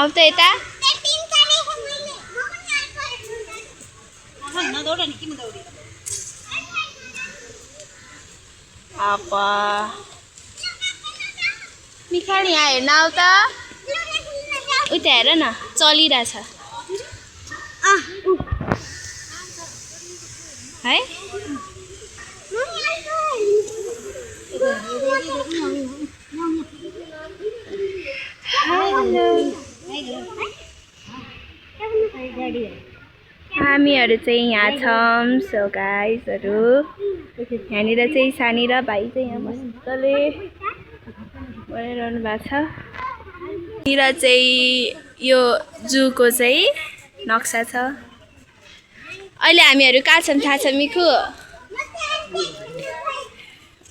आउ त यता apa मिखाल यहाँ हेर्न आउ त उता हेर न चलिरहेछ है हामीहरू चाहिँ यहाँ छौँ सो गाइजहरू यहाँनिर चाहिँ सानी र भाइ चाहिँ यहाँ मजाले बनाइरहनु भएको छ यहाँनिर चाहिँ यो जूको चाहिँ नक्सा छ अहिले हामीहरू कहाँ छौँ थाहा छ मिखु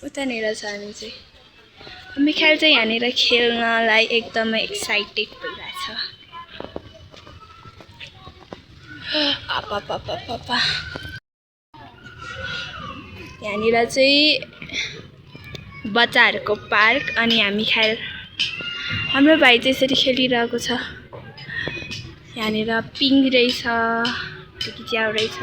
उतानिर छ हामी चाहिँ मिखाल चाहिँ यहाँनिर खेल्नलाई एकदमै एक्साइटेड भइरहेछ यहाँनिर चाहिँ बच्चाहरूको पार्क अनि हामी हाम्रो भाइ चाहिँ यसरी खेलिरहेको छ यहाँनिर पिङ्क रहेछ च्याउ रहेछ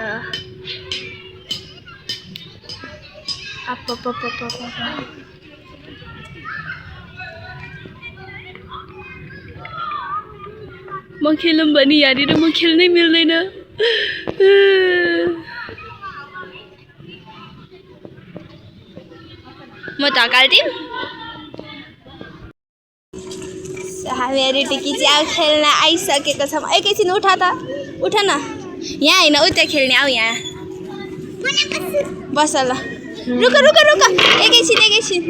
म खेलौँ भने यहाँनिर म खेल्नै मिल्दैन म ढकाल्दिउँ हामीहरू टिकी च्याउ खेल्न आइसकेको छौँ एकैछिन उठ न यहाँ होइन उता खेल्ने आऊ यहाँ बस ल रुक एकैछिन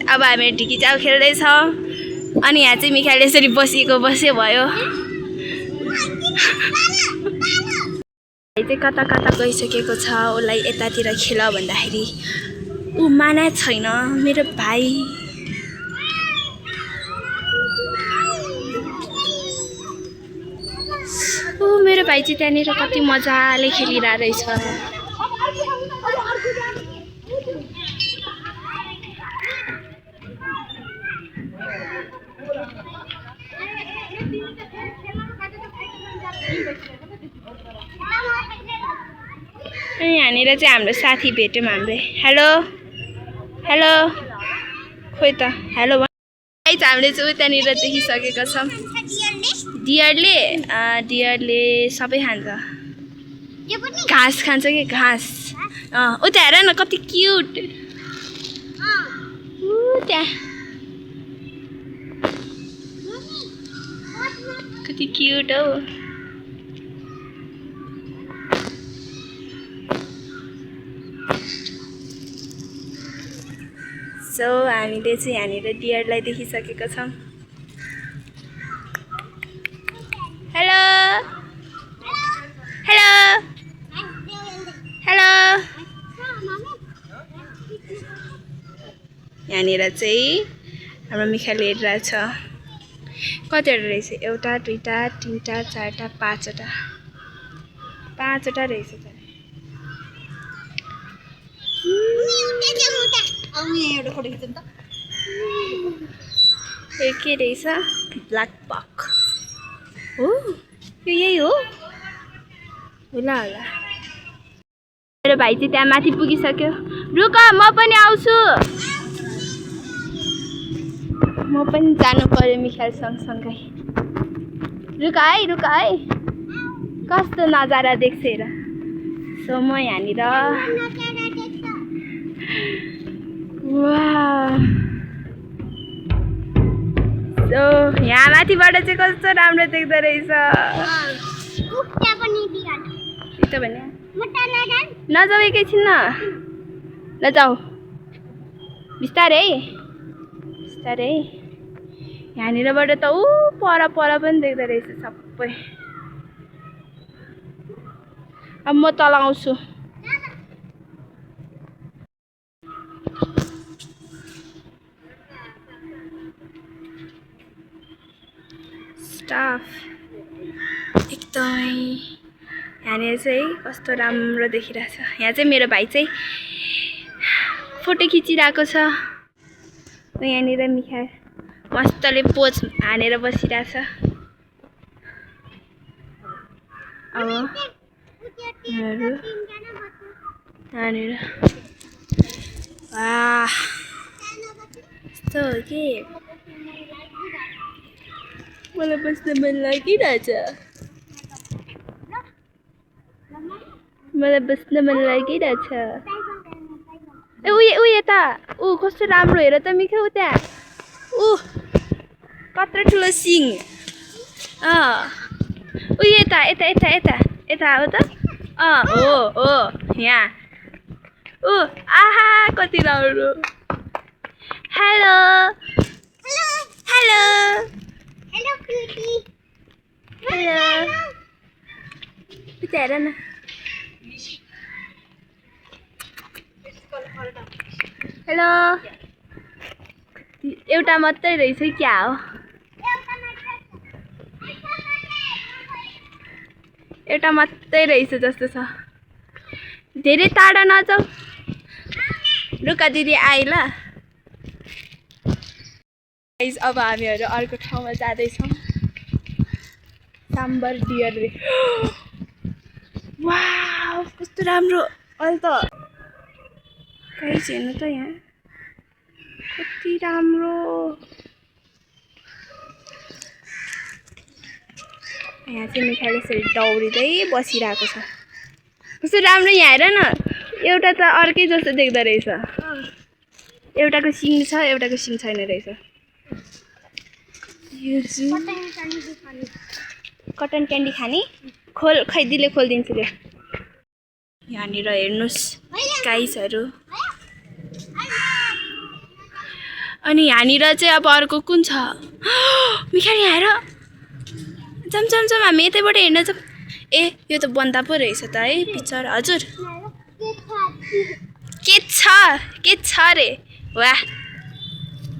अब हामीहरू टिकी च्याउ खेल्दैछौँ अनि यहाँ चाहिँ मिखाले यसरी बसेको भयो चाहिँ कता गइसकेको छ उसलाई यतातिर खेल भन्दाखेरि ऊ माना छैन मेरो भाइ मेरो भाइ चाहिँ त्यहाँनिर कति मजाले खेलिरहेको रहेछ यहाँनिर चाहिँ हाम्रो साथी भेट्यौँ हामीले हेलो खोइ त हेलो हामीले चाहिँ उतानिर देखिसकेका छौँ डियरले सबै खान्छ घाँस खान्छ कि घाँस उता हेर न कति क्युट त्यहाँ कति क्युट हौ सो हामीले चाहिँ यहाँनिर डियरलाई देखिसकेका छौँ हेलो यहाँनिर चाहिँ हाम्रो मिखाले हेरिरहेछ कतिवटा रहेछ एउटा दुईवटा तिनवटा चारवटा पाँचवटा रहेछ के रहेछ ब्ल्याक बक हो यो यही हो होला मेरो भाइ चाहिँ त्यहाँ माथि पुगिसक्यो रुक म पनि आउँछु म पनि जानु पर्यो मिखाल सँगसँगै रुक है कस्तो नजारा देख्छ हेर सो म यहाँनिर सो यहाँ माथिबाट चाहिँ कस्तो राम्रो देख्दो रहेछ नजाऊ एकैछिन नजाऊ बिस्तारै यहाँनिरबाट त ऊ पर पनि देख्दो रहेछ सबै अब म तल आउँछु स्टाफ एकदमै यहाँनिर चाहिँ कस्तो राम्रो देखिरहेछ यहाँ चाहिँ मेरो भाइ चाहिँ फोटो खिचिरहेको छ यहाँनिर मिखाल मस्तले पोच हानेर बसिरहेछ अब हानेर वाह यस्तो हो कि मलाई बस्न मन लागिरहेछ ए ऊ यता ऊ कस्तो राम्रो हेर त मिखे ऊ त्यहाँ ऊ कत्रो ठुलो सिङ ऊ यता यता यता यता यता हो त हो यहाँ ऊ आहा कति राम्रो hello hello hello cutie hello उता हेर न हेलो एउटा मात्रै रहेछ क्या हो एउटा मात्रै रहेछ जस्तो छ धेरै टाढा नजाऊ रुका दिदी आइ ल अब हामीहरू अर्को ठाउँमा जाँदैछौँ साम्बर डियर रे वाउ कस्तो राम्रो अहिले त गाइस हेर्नु त यहाँ कति राम्रो यहाँ चाहिँ मिठाईले यसरी दौडिँदै बसिरहेको छ कस्तो राम्रो यहाँ हेर न एउटा त अर्कै जस्तो देख्दो रहेछ एउटाको सिङ छ एउटाको सिङ छैन रहेछ यो कटन क्यान्डी खाने खोल खै दिले खोलिदिन्छु रे यहाँनिर हेर्नुहोस् गाइसहरू अनि यहाँनिर चाहिँ अब अर्को कुन छ मिठाई यहाँ हेर जाम जाम जाम हामी यतैबाट हेर्न जाऊँ ए यो त बन्दा पो रहेछ त है पिक्चर हजुर के छ रे वाह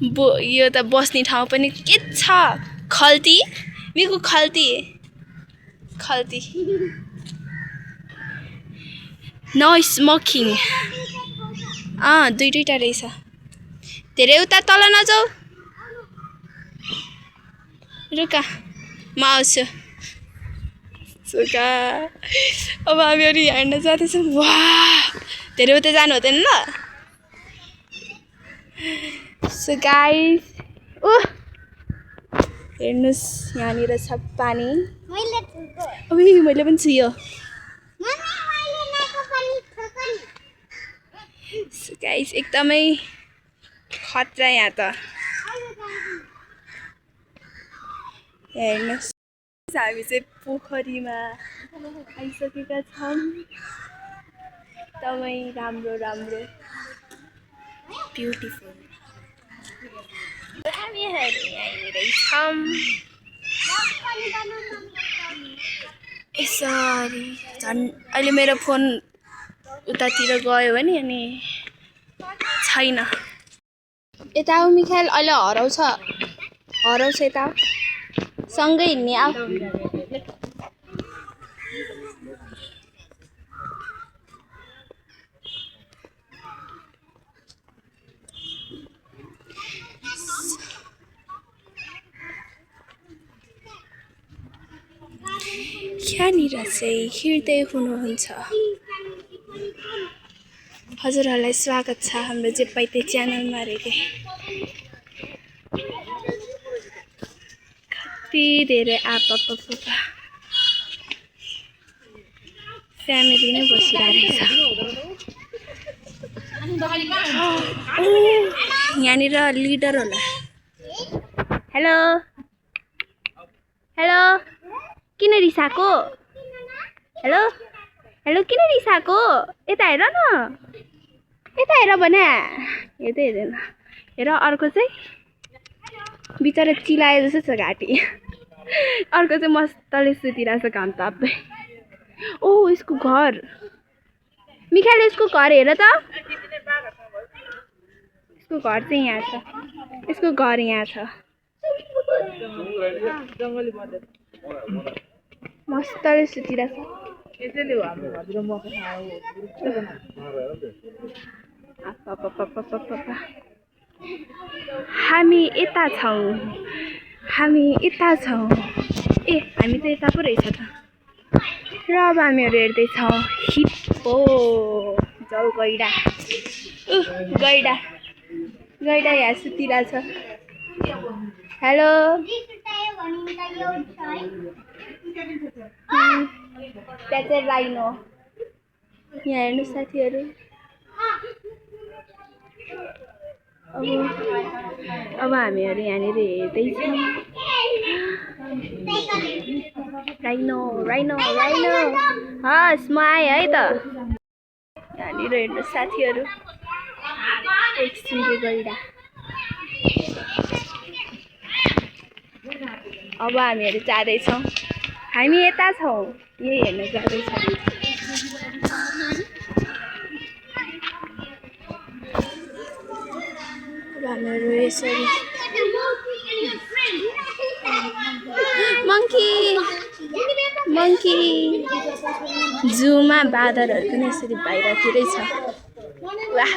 यो त बस्ने ठाउँ पनि के छ खल्ती मिको खल्ती नो स्मोकिङ दुईटा रहेछ धेरै उता तल नजाऊ रुका म आउँछु सुका अब हामीहरू हेर्न जाँदैछौँ वाह धेरै उता जानु हुँदैन ल सो गाइस हेर्नुहोस् यहाँनिर छ पानी मैले पनि छुयो सो गाइस एकदमै खतरा यहाँ त हेर्नुहोस् हामी चाहिँ पोखरीमा आइसकेका छौँ एकदमै राम्रो ब्युटिफुल हामीहरू यहीँनिरै छौँ यसरी झन् अहिले मेरो फोन उतातिर गयो भने अनि छैन यता आऊ मिखाइल अहिले हराउँछ यता सँगै हिँड्ने आऊ यहाँनिर चाहिँ हिँड्दै हुनुहुन्छ हजुरहरूलाई स्वागत छ हाम्रो जे पाइते च्यानलमा रे कति धेरै आपा फ्यामिली नै बसिरहेको रहेछ यहाँनिर लिडर होला हेलो किन रिसाएको हेलो किन रिसाएको यता हेर न यता हेर भने हेर्दै हेर्दैन हेर अर्को चाहिँ बिचरा चिलाए जस्तो छ घाँटी अर्को चाहिँ मस्तले सुतिरहेको छ घाम ताप्दै ओ यसको घर मिखाले यसको घर हेर त यसको घर चाहिँ यहाँ छ यसको घर यहाँ छ मस्तले सुतिरहेको छ हामी यता छौँ ए हामी त यता पो रहेछ त र अब हामीहरू हेर्दैछौँ हिप्पो जाऊ गैडा गैडा यहाँ सुतिरहेछ हेलो त्यहाँ चाहिँ राइनो यहाँ हेर्नु साथीहरू अब हामीहरू यहाँनिर हेर्दैछौँ राइनो हस् म आएँ है त यहाँनिर हेर्नु साथीहरू एकछिनको गैडा अब हामीहरू जाँदैछौँ हामी यता छौँ यही हेर्न जाँदैछौँ अब हामीहरू यसरी मङ्की जूमा बाँदरहरू पनि यसरी बाहिरतिरै छ वाह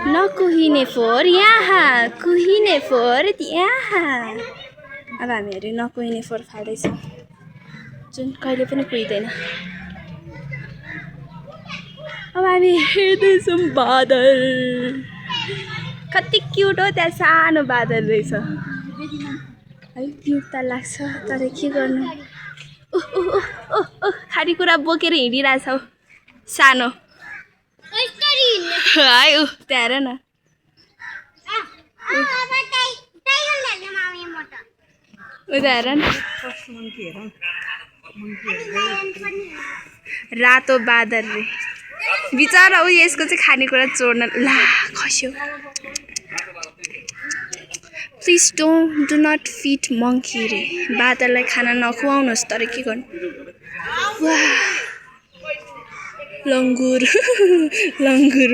नकुहिने फोहोर यहाँ कुहिने फोहोर यहाँ अब हामीहरू नकुहिने फोहोर फाल्दैछौँ जुन कहिले पनि कुहिँदैन अब हामी हेर्दैछौँ बादल कति क्युट हो त्यहाँ सानो बादल रहेछ है क्युट त लाग्छ तर के गर्नु खानेकुरा बोकेर हिँडिरहेछौ सानो है त्यहाँ हेर न उता हेर न रातो बादल रे बिचरा ऊ यसको चाहिँ खानेकुरा चोर्न ला खस्यो please do not feed monkey रे बादललाई खाना नखुवाउनुहोस् तर के गर्नु वाह लङ्गुर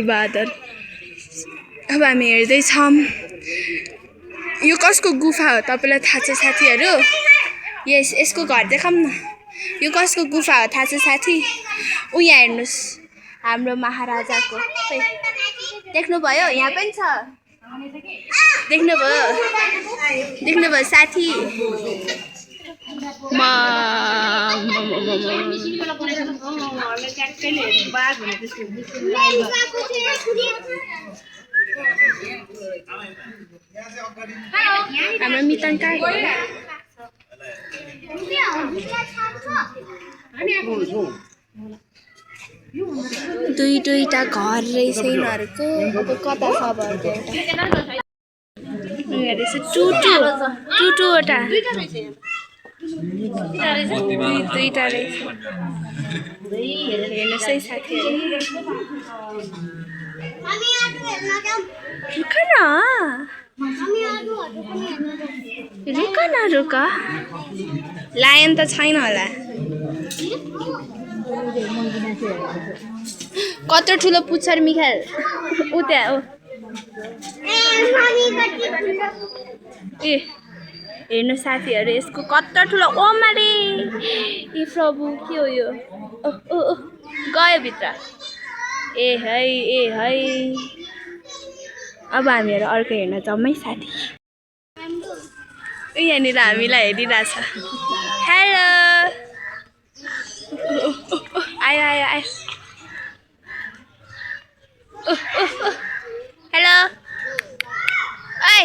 बादल अब हामी हेर्दैछौँ यो कसको गुफा हो तपाईँलाई थाहा छ साथीहरू यसको घर देखाउँ न यो कसको गुफा हो थाहा छ साथी ऊ यहाँ हेर्नुहोस् हाम्रो महाराजाको देख्नुभयो यहाँ पनि छ देख्नुभयो साथी हाम्रो मितन कहाँ दुईटा घर रहेछ यिनीहरूको अब कता छ भयो एउटा टुटुवटा दुईटा रहेछ हेर्नुहोस् है साथीहरू रुक लायन त छैन होला कत्रो ठुलो पुच्छर मिखाल उ त्यहाँ हो ए हेर्नु साथीहरू यसको कत्रो ठुलो ओ मारे ए प्रभु के हो यो गयो भित्र ए है अब हामीहरू अर्को हेर्न जाउँ है साथी यहाँनिर हामीलाई हेरिरहेछ हेलो आयो हेलो ओइ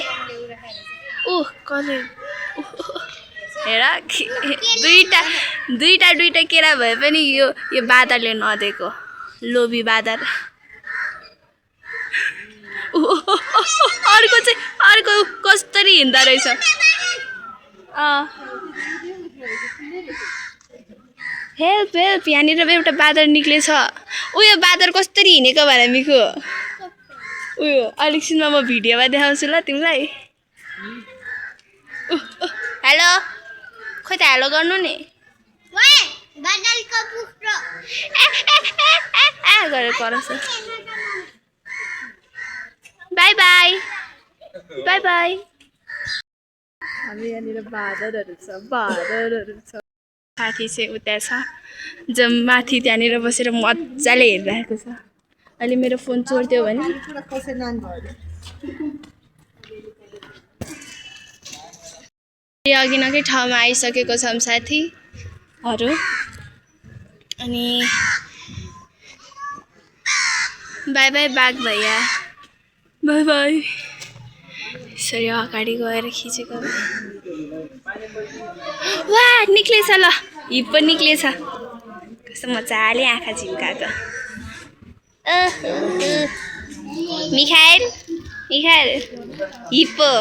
कसले हेर दुईटा केरा भए पनि यो बादरले नदिएको लोभी बादर अर्को कस्तरी हिँड्दो रहेछ हेल्प यहाँनिर एउटा बादर निक्लेछ उयो बादर कस्तरी हिँडेको भने मिखु उयो अलिकछिनमा म भिडियोमा देखाउँछु ल तिमीलाई हेलो खोइ त हेलो गर्नु नि गरेर कराउँछ बाई बाई हामी यहाँनिर बादरहरू छ साथी चाहिँ उता छ जो माथि त्यहाँनिर बसेर मजाले हेरिरहेको छ अहिले मेरो फोन चोर्दियो भने अघि नकै ठाउँमा आइसकेको छौँ साथीहरू अनि बाई बाई बाघ भैया बाई बाई यसरी अगाडि गएर खिचेको वा निक्लेछ ल हिप्पो निक्लेछ कस्तो मजाले आँखा झिम्काएको मिखाइल मिखाइल हिप्पो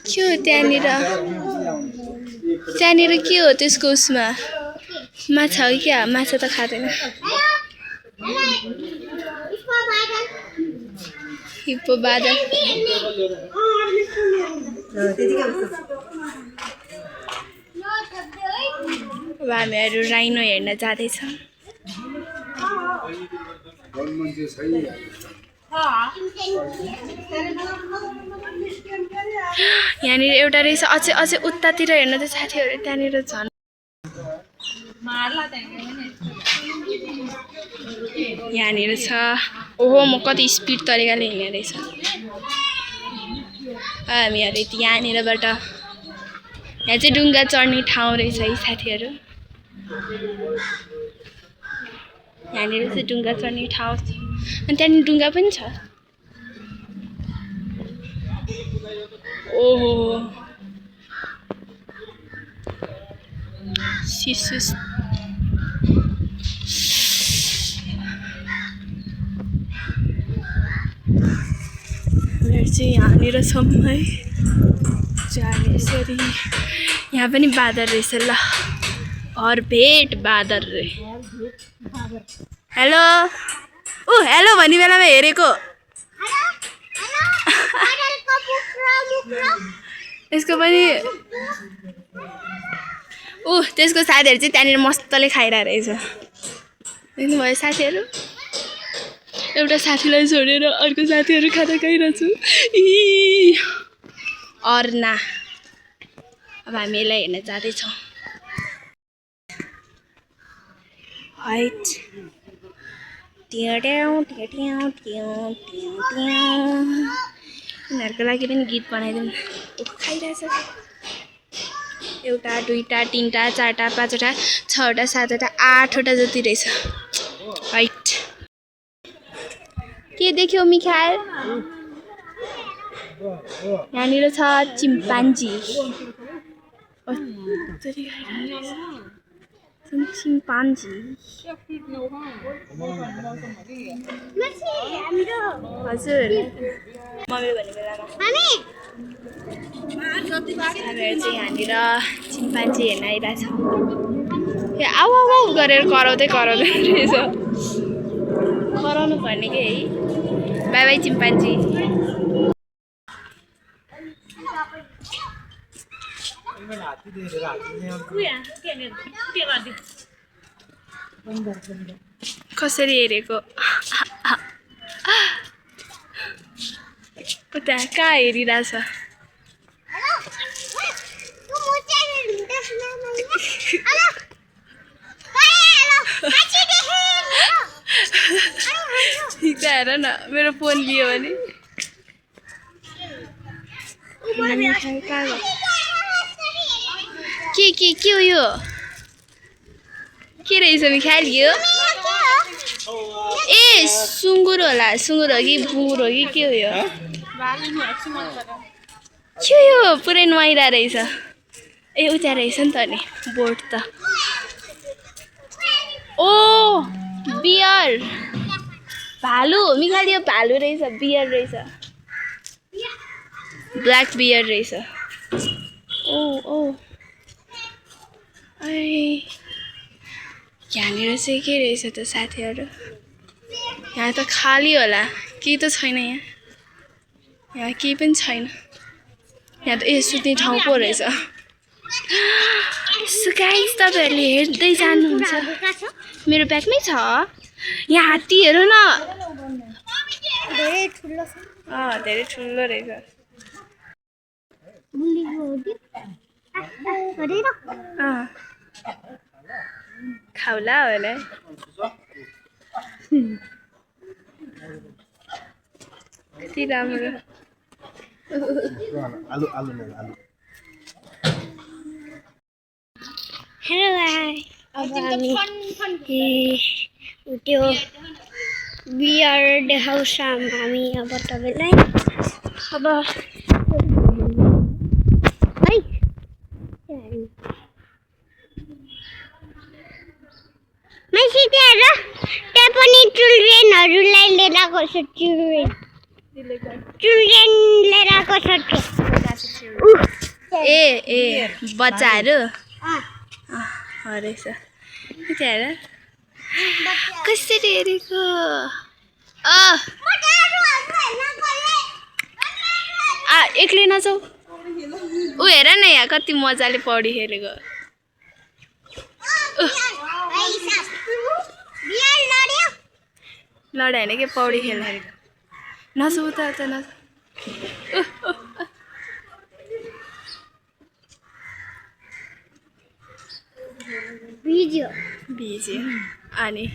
के हो त्यहाँनिर के हो त्यसको उसमा माछा हो क्या माछा त खाँदैन हिप्पो बादल अब हामीहरू राइनो हेर्न जाँदैछौँ यहाँनिर एउटा रहेछ अझै अझै उतातिर हेर्नु त साथीहरू त्यहाँनिर झन् यहाँनिर छ ओहो म कति स्पिड तरिकाले हिँड्ने रहेछ हामीहरू यहाँनिरबाट यहाँ चाहिँ डुङ्गा चढ्ने ठाउँ रहेछ है साथीहरू यहाँनिर चाहिँ डुङ्गा चढ्ने ठाउँ छ अनि त्यहाँनिर डुङ्गा पनि छ ओहो सिसिस चाहिँ यहाँनिर छौँ है जाने यसरी यहाँ पनि बादल रहेछ ल भरभेट बादल रे हेलो हेलो भन्ने बेलामा हेरेको यसको पनि त्यसको साथीहरू चाहिँ त्यहाँनिर मस्तले खाइरहेको रहेछ देख्नुभयो साथीहरू एउटा साथीलाई छोडेर अर्को साथीहरू खाना खाइरहेछु अर्ना अब हामी यसलाई हेर्न जाँदैछौँ हाइट उनीहरूको लागि पनि गीत बनाइदिउँ खाइरहेछ एउटा दुईवटा तिनवटा चारवटा पाँचवटा छवटा सातवटा आठवटा जति रहेछ हाइट के देख्यो मिखाइल यहाँनिर छ चिम्पान्जी चिम्पान्जी हजुर मम्मीले भन्ने बेलामा हामीहरू चाहिँ यहाँनिर चिम्पान्जी हेर्न आइरहेछौँ आउ आउ आउ गरेर कराउँदै रहेछ कराउनु पर्ने के है बाई बाई चिम्पान्जी कसरी हेरेको उता कहाँ हेरिरहेछ हेर न मेरो फोन लियो भने के हो यो के रहेछ मिखाइल यो ए सुँगुर होला सुँगुर हो कि बुँगुर हो कि के हो यो के यो पुरै नुहाइरहेको रहेछ ए उता रहेछ नि त नि बोट त ओ बियर भालु मिखाइल यो भालु रहेछ बियर रहेछ ब्ल्याक बियर रहेछ ओ यहाँनिर चाहिँ के रहेछ त साथीहरू यहाँ त खाली होला केही त छैन यहाँ केही पनि छैन यहाँ त सुत्ने ठाउँ पो रहेछ सो गाइस तपाईहरुले हेर्दै जानुहुन्छ मेरो ब्यागमै छ यहाँ हात्ती हेर न धेरै ठुलो रहेछ खाउला होला कति राम्रो आलु आलु आलु हेलो गाइस अब हामी त्यो बियर देखाउँछौँ हामी अब तपाईँलाई अब है मान्छे त्यहाँ त्यहाँ पनि चिल्ड्रेनहरूलाई लिएर आएको छ चिल्ड्रेन लिएर आएको छ ए ए बच्चाहरू रहेछ त्यहाँ कसरी हेरेको एक्लै नजाऊ ऊ हेर न यहाँ कति मजाले पौडी खेलेको लड्यो होइन कि पौडी खेलेको नजाऊ त नजाऊ भिज्यो अनि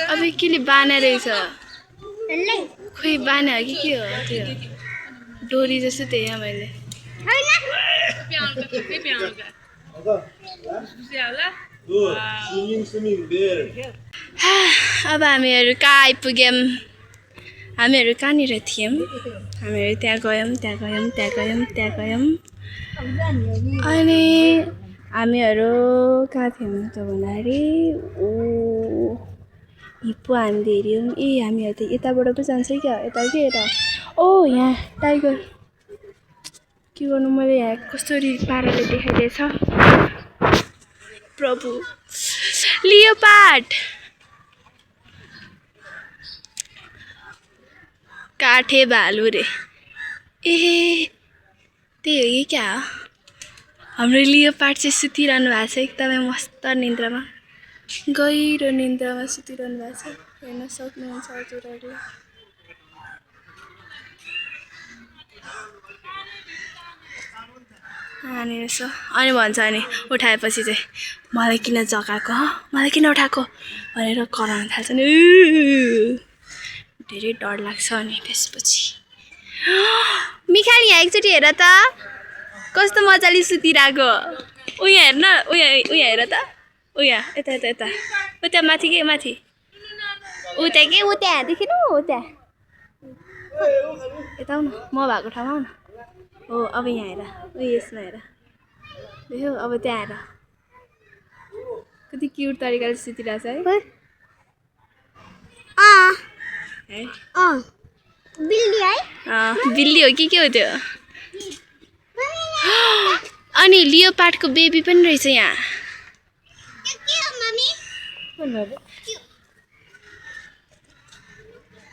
अब केले बाने रहेछ खोइ बाने हो कि के हो त्यो डोरी जस्तो त्यही यहाँ मैले अब हामीहरू कहाँ आइपुग्यौँ हामीहरू कहाँनिर थियौँ हामीहरू त्यहाँ गयौँ अनि हामीहरू कहाँ थियौँ त भन्दाखेरि हिप्पो हामीले हेऱ्यौँ ए हामीहरू त यताबाट पो जान्छ क्या यता के यता ओ यहाँ टाइगर के गर्नु मैले यहाँ कसरी पाराले देखाइदिएछ प्रभु लियोपार्ड काठे भालु रे ए त्यही हो कि क्या हो हाम्रो लियोपार्ड चाहिँ सुतिरहनु भएको छ एकदमै मस्त निन्द्रामा गहिरो निन्द्रामा सुतिरहनु भएको छ हेर्न सक्नुहुन्छ हजुरहरूले यहाँनिर छ अनि भन्छ अनि उठाएपछि चाहिँ मलाई किन जगाएको मलाई किन उठाएको भनेर कराउन थाल्छ नि धेरै डर लाग्छ अनि त्यसपछि मिखाली यहाँ एकचोटि हेर त कस्तो मजाले सुतिरहेको उयो हेर्न उयो हेर त उयो यता यता यता उता माथि के माथि उता के उता देखेन उता यता आउनु म भएको ठाउँमा आउनु हो अब यहाँ हेर उयो यसमा हेर देख्यौ अब त्यहाँ हेर कति क्युट तरिकाले सुतिरहेछ है बिल्ली है बिल्ली हो कि के हो त्यो अनि लियोपार्डको बेबी पनि रहेछ यहाँ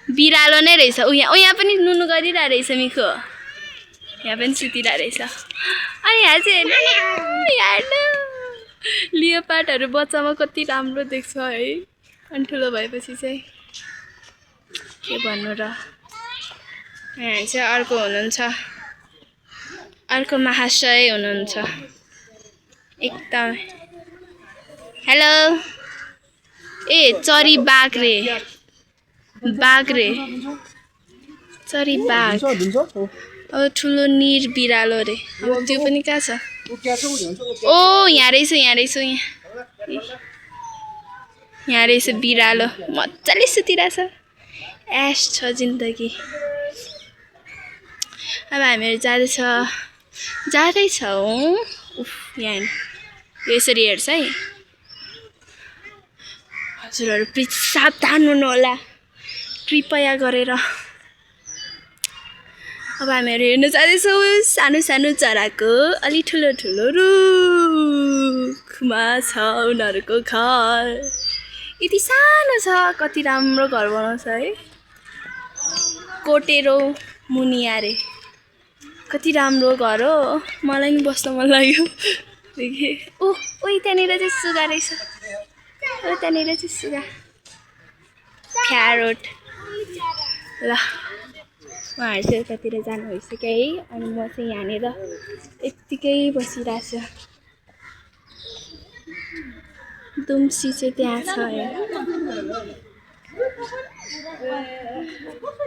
बिरालो नै रहेछ यहाँ पनि नुनु गरिरहेको रहेछ मिखो यहाँ पनि सुतिरहेको रहेछ अनि यहाँ चाहिँ हेर्नु लियोपार्डहरू बच्चामा कति राम्रो देख्छ है अनि ठुलो भएपछि चाहिँ के भन्नु र यहाँ चाहिँ अर्को हुनुहुन्छ अर्को महाशय हुनुहुन्छ एकदम हेलो ए चरी बाघ रे चरी बाघ अब ठुलो निर बिरालो रे अब त्यो पनि कहाँ छ ओ यहाँ रहेछ यहाँ रहेछ बिरालो मजाले सुतिरहेछ एस छ जिन्दगी अब हामीहरू जाँदैछौँ उफ यहाँ यसरी हेर्छ है हजुरहरू प्लिज सावधान हुनु होला कृपया गरेर अब हामीहरू हेर्न जाँदैछौँ सानो सानो चराको अलि ठुलो ठुलो रुखमा छ उनीहरूको घर यति सानो छ कति राम्रो घर बनाउँछ है कोटेरो मुनिया रे कति राम्रो घर हो मलाई नि बस्न मन लाग्यो देखेँ ओ त्यहाँनिर चाहिँ सुगा रहेछ त्यहाँनिर चाहिँ सुगा प्यारोट ल उहाँहरू चाहिँ यतातिर जानु भइसक्यो है अनि म चाहिँ यहाँनिर यत्तिकै बसिरहेको छु दुम्सी चाहिँ त्यहाँ छ है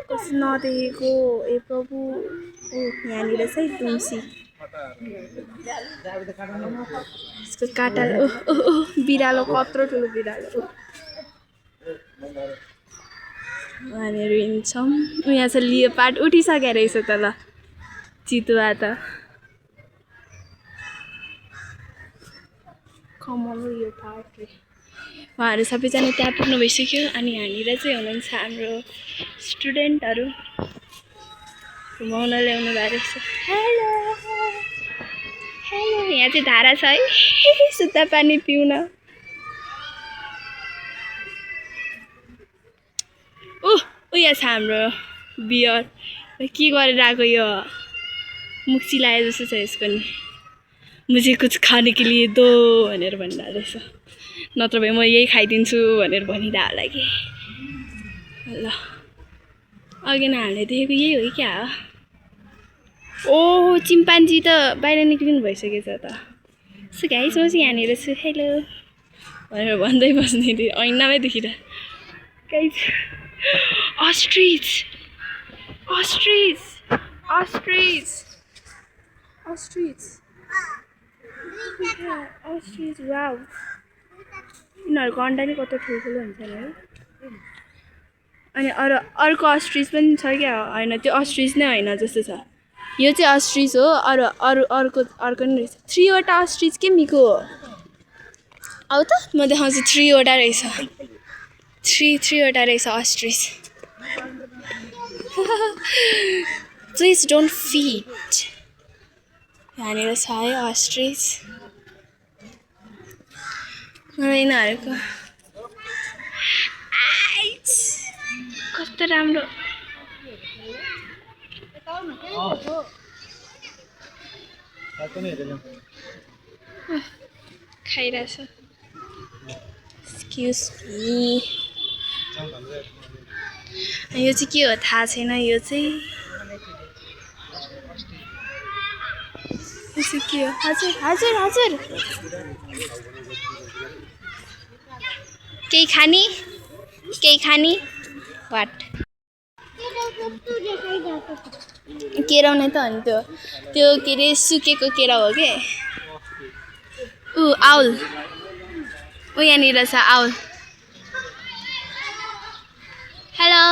कस्तो नदेखेको ए प्रभु ओ यहाँनिर चाहिँ दुम्सी यसको काटाल बिरालो कत्रो ठुलो बिरालो हामीहरू हिँड्छौँ यहाँ चाहिँ लियोपार्ड उठिसकेको रहेछ त ल चितुवा त कमल यो पार्ट रे उहाँहरू सबैजना त्यहाँ पुग्नु भइसक्यो अनि यहाँनिर चाहिँ हुनुहुन्छ हाम्रो स्टुडेन्टहरू घुमाउन ल्याउनु भएको रहेछ हेलो हेलो यहाँ चाहिँ धारा छ है सुत्ता पानी पिउन यहाँ छ हाम्रो बियर के गरेर आएको यो मुख चिलाए जस्तो छ यसको नि मुझे कुछ खाने के लिए दो भनेर भनिरहेको रहेछ नत्र भए म यही खाइदिन्छु भनेर भनिरहेको होला कि ल अघि नै हामीले देखेको यही हो कि क्या हो ओहो चिम्पान्जी त बाहिर निक्लिनु भइसकेछ त सो गाइस म चाहिँ यहाँनिर छु हेलो भनेर भन्दै बस्ने थिएँ ऐनामै देखिरहेको guys ostrich ostrich ostrich ostrich ostrich wow यिनीहरूको अन्डा नि कस्तो ठुल्ठुलो हुन्छ नि है अनि अर्को अस्ट्रिच पनि छ क्या होइन त्यो अस्ट्रिच नै होइन जस्तो छ यो चाहिँ अस्ट्रिच हो अर्को नि रहेछ 3 वटा अस्ट्रिच के मिको हो आउ त म देखाउँछु 3 वटा रहेछ 3 वटा रहेछ अस्ट्रिच प्लिज डोन्ट फिड यहाँनिर छ है अस्ट्रिच मलाई यिनीहरूको कस्तो राम्रो खाइरहेछ एक्सक्युज मी यो चाहिँ के हो थाहा छैन यो चाहिँ के हो हजुर हजुर हजुर केही खाने वाट केराउने त हो नि त्यो के अरे सुकेको केरा हो के आउल यहाँनिर छ आउल हेलो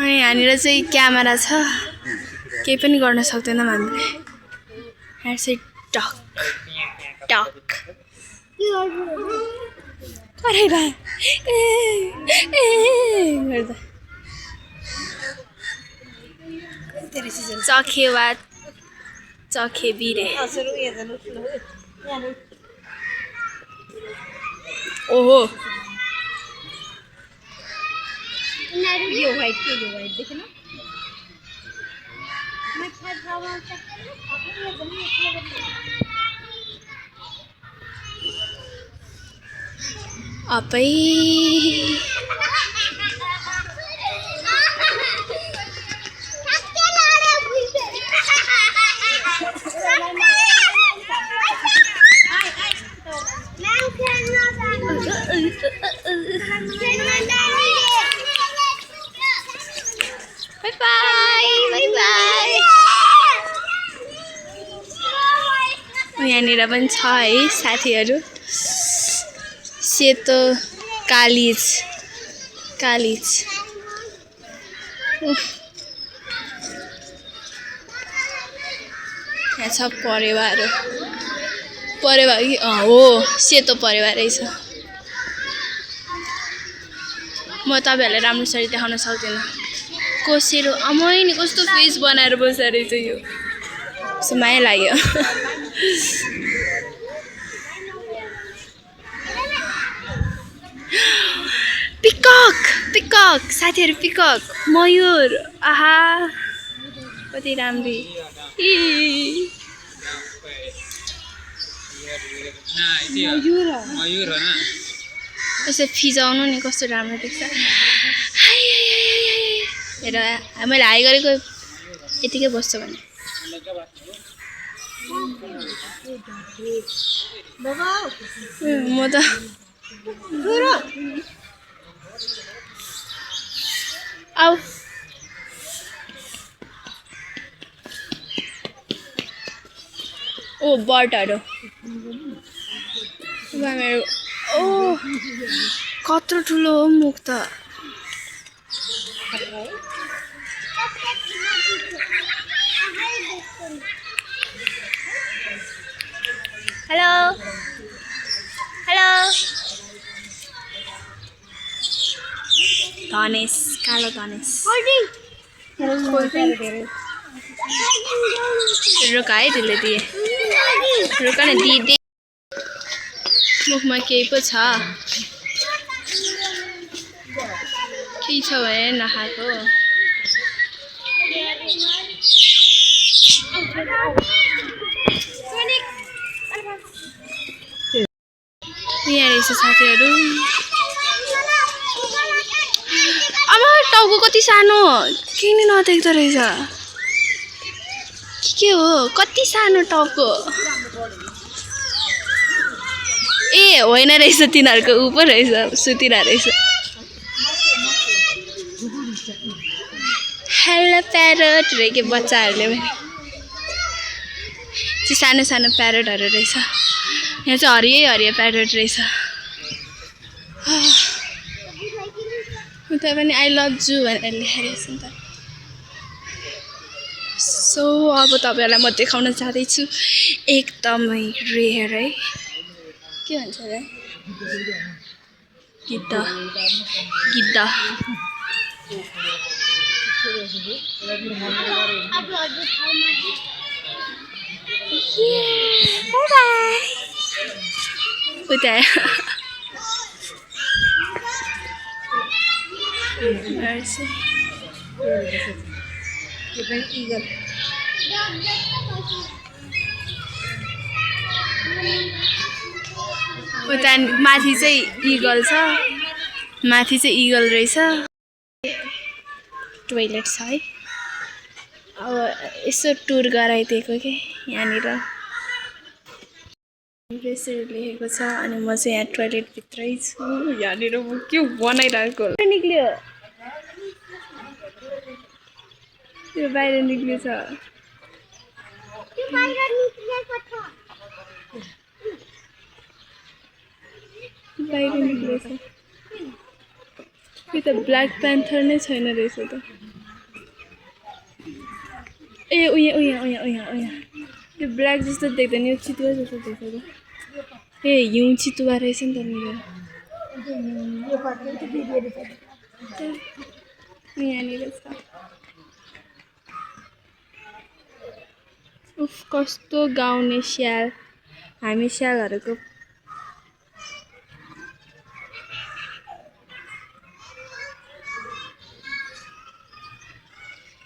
यहाँनिर चाहिँ क्यामेरा छ केही पनि गर्न सक्दैन हामीले यहाँ चाहिँ टक टक चखेवा चखे बिरे ओहो यो व्हाइट देखेन अबै यहाँनिर पनि छ है साथीहरू सेतो कालिज यहाँ छ परेवाहरू परेवा हो सेतो परेवा रहेछ म तपाईँहरूलाई राम्रोसरी देखाउन सक्दिनँ कोसेरो अमै नि कस्तो फेस बनाएर बसेर रहेछ यो कस्तो माया लाग्यो पिकक साथीहरू पिकक मयूर आहा कति राम्री मयूर हो ना यसो फिजाउनु नि कस्तो राम्रो देख्छ हेर मैले हाई गरेको यतिकै बस्छ भने म त आऊ ओ बर्डहरू मेरो ओ कत्रो ठुलो हो मुख त हेलो हेलो धनेश कालो धनेश रुका है त्यसले दिए रुका न दिदे मुखमा केही पो छ केही छ भने नखाएको यहाँ रहेछ साथीहरू अब टाउको कति सानो केही नि नदेख्दो रहेछ के हो कति सानो टाउको ए होइन रहेछ तिनीहरूको ऊ पो रहेछ सुतिरहेको रहेछ हेलो प्यारोट रे के बच्चाहरूले पनि त्यो सानो सानो प्यारोटहरू रहेछ यहाँ चाहिँ हरियै हरियो प्यारोट रहेछ उता पनि आई लभ जु भनेर लेखेर रहेछ नि त सो अब तपाईँहरूलाई म देखाउन चाहँदैछु एकदमै रेयर है के भन्छ होला गिद्ध गिद्ध उता उता माथि चाहिँ इगल छ माथि चाहिँ इगल रहेछ टोइलेट छ है अब यसो टुर गराइदिएको कि यहाँनिर यसरी लेखेको छ अनि म चाहिँ यहाँ टोइलेटभित्रै छु यहाँनिर म के बनाइरहेको निक्ल्यो त्यो बाहिर निक्लियो छ बाहिर निक्लिएछ त्यो त ब्ल्याक प्यान्थर नै छैन रहेछ त ए उया उया उया उया उया त्यो ब्ल्याक जस्तो देख्दैन यो चितुवा जस्तो देख्छ त ए हिउँ चितुवा रहेछ नि त मेरो यहाँनिर छ उफ कस्तो गाउने स्याल हामी स्यालहरूको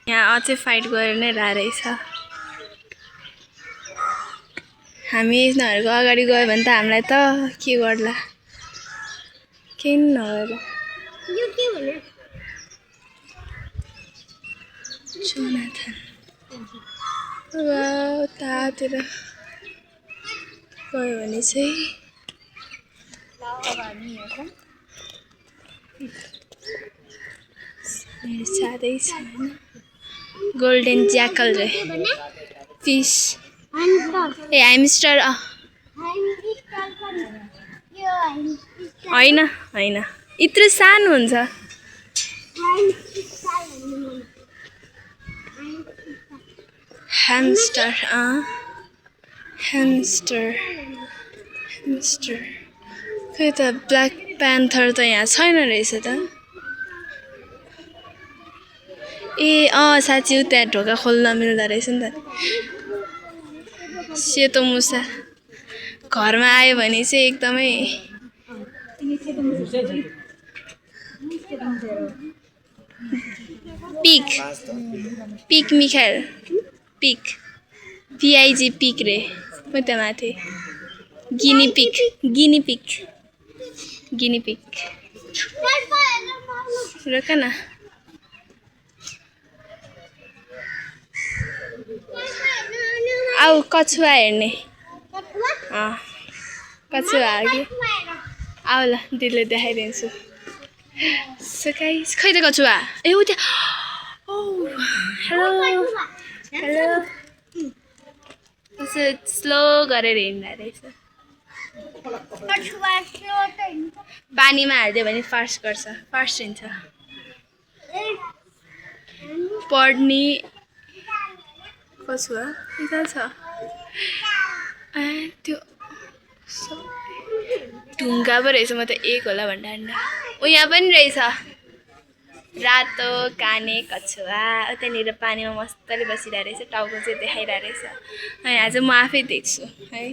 यहाँ अझै फाइट गरेर नै रहेछ हामी यिनीहरूको अगाडि गयो भने त हामीलाई त के गर्ला केही नगर्ला जोनाथन अब उतातिर गयो भने चाहिँ मेरो साह्रै छ होइन गोल्डन ज्याकल रे फिस ए ह्यामस्टर होइन होइन यत्रो सानो हुन्छ ह्यामस्टर ह्यामस्टर ह्यामस्टर खै त ब्ल्याक प्यान्थर त यहाँ छैन रहेछ त ए साँच्ची त्यहाँ ढोका खोल्न मिल्दो रहेछ नि त सेतो मुसा घरमा आयो भने चाहिँ एकदमै पिक पिक मिखाइल पिक पिआइजी पिक रे म त्यहाँ माथि गिनी पिग रोक न आऊ कछुवा हेर्ने कछुवा अघि आऊ ल दिदीले देखाइदिन्छु सो गाइस खै त कछुवा ए उ त्यहाँ हेलो हेलो यसो स्लो गरेर हिँड्दा रहेछ पानीमा हालिदियो भने फास्ट गर्छ फास्ट हिँड्छ पढ्ने कछुवा यता छ त्यो ढुङ्गा पो रहेछ म त एक होला भन्दा ऊ यहाँ पनि रहेछ रातो काने कछुवा उतानिर पानीमा मस्तले बसिरहेको रहेछ टाउको चाहिँ देखाइरहेको रहेछ अनि आज म आफै देख्छु है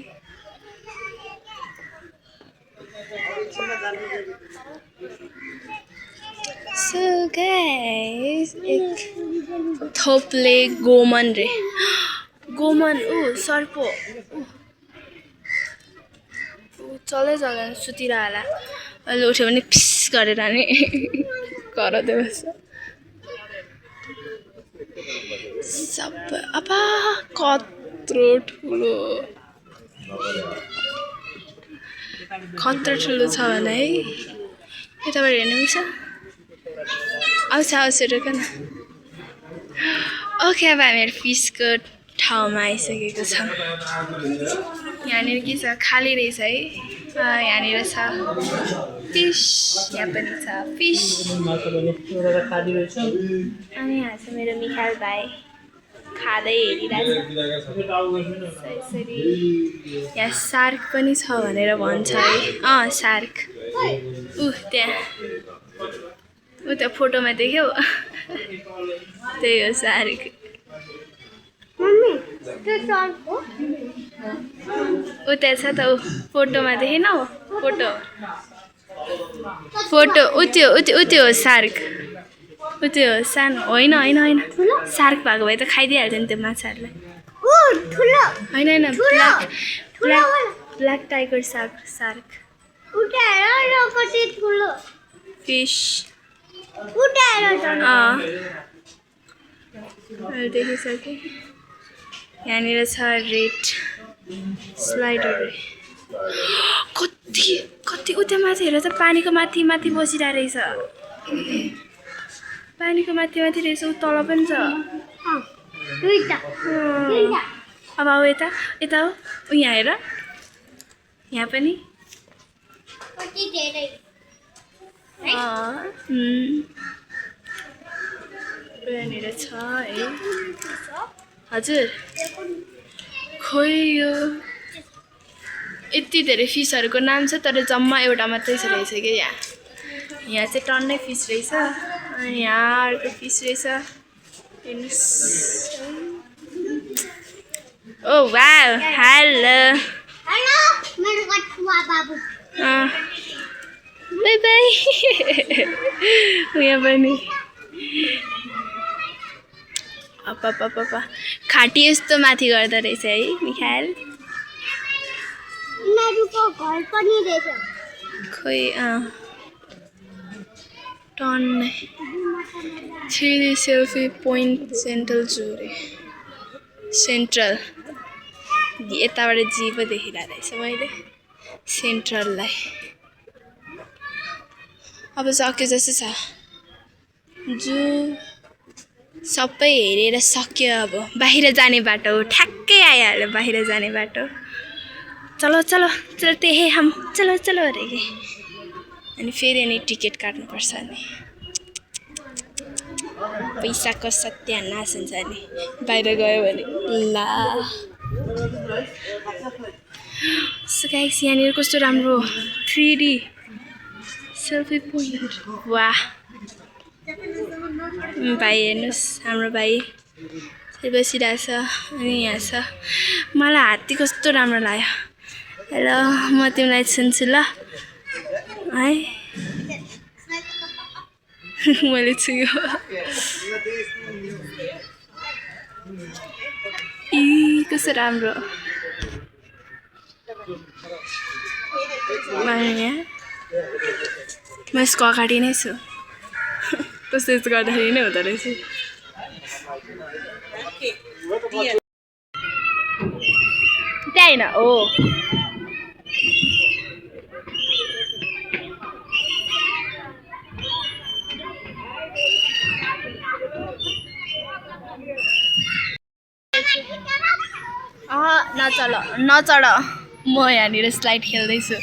सो गाइस एक थोप्ले गोमन रे गोमन सर्पो चल्दै चल्दैन सुतिरह होला अहिले उठ्यो भने फिस गरेर नि कराउँदै बस्छ सबै अब कत्रो ठुलो छ भने है यताबाट हेर्नु मिल्छ आउँछ रोक न ओके अब हामीहरू फिसको ठाउँमा आइसकेको छ यहाँनिर के छ खाली रहेछ है यहाँनिर छ फिस यहाँ पनि छ फिस अनि यहाँ छ मेरो मिखाल भाइ खाँदै हेरिरहेको छ यहाँ सार्क पनि छ भनेर भन्छ है सार्क त्यहाँ त्यहाँ फोटोमा देख्यौ त्यही हो सार्क उता छ त फोटोमा देखेनौ फोटो उत्यो हो सार्क उत्यो हो सानो होइन सार्क भएको भए त खाइदिइहाल्छ नि त्यो माछाहरूलाई होइन ब्ल्याक टाइगर सार्क फिस देखिसकेँ यहाँनिर छ रेड स्लाइडर कति उता माथि हेर त पानीको माथि बसिरहेको रहेछ पानीको माथि रहेछ ऊ तल पनि छ अब यता हो यहाँ हेर यहाँ पनि यहाँनिर छ है हजुर खोइ यो यति धेरै फिसहरूको नाम छ तर जम्मा एउटा मात्रै छ रहेछ कि यहाँ चाहिँ टन्नै फिस रहेछ अनि यहाँ अर्को फिस रहेछ हेर्नुहोस् ओ वाउ हेलो बाई बाई यहाँ पनि अपा खाटी यस्तो माथि गर्दो रहेछ है मिखाल खोइ टन्नै 3D सेल्फी पोइन्ट सेन्ट्रल जू रे सेन्ट्रल यताबाट जी पो देखिरहेको रहेछ मैले सेन्ट्रललाई अब सक्यो जस्तो छ जू सबै हेरेर सक्यो अब बाहिर जाने बाटो ठ्याक्कै आइहाल्यो बाहिर जाने बाटो चलो त्यही हम चलो अरे अनि फेरि अनि टिकट काट्नुपर्छ नि पैसाको सत्यानाश हुन्छ नि बाहिर गयो भने ला सो गाइस यहाँनिर कस्तो राम्रो 3D सेल्फी पोइन्ट वाह भाइ हेर्नुहोस् हाम्रो भाइ बसिरहेछ अनि यहाँ छ मलाई हात्ती कस्तो राम्रो लाग्यो हेलो म तिमीलाई छुन्छु ल है मैले छुयो कस्तो राम्रो यहाँ म यसको अगाडि नै छु कस्तो यस्तो गर्दाखेरि नै हुँदो रहेछ त्यहाँ होइन हो नचल नचढ म यहाँनिर स्लाइड खेल्दैछु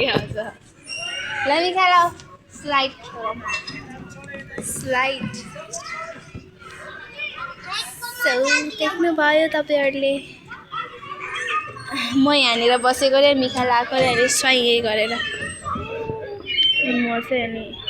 आउँछ ल निकाल स्लाइड स्लाइड देख्नुभयो तपाईँहरूले म यहाँनिर बसेको रे मिखाल आएको रे स्वाइँ गरेर म चाहिँ अनि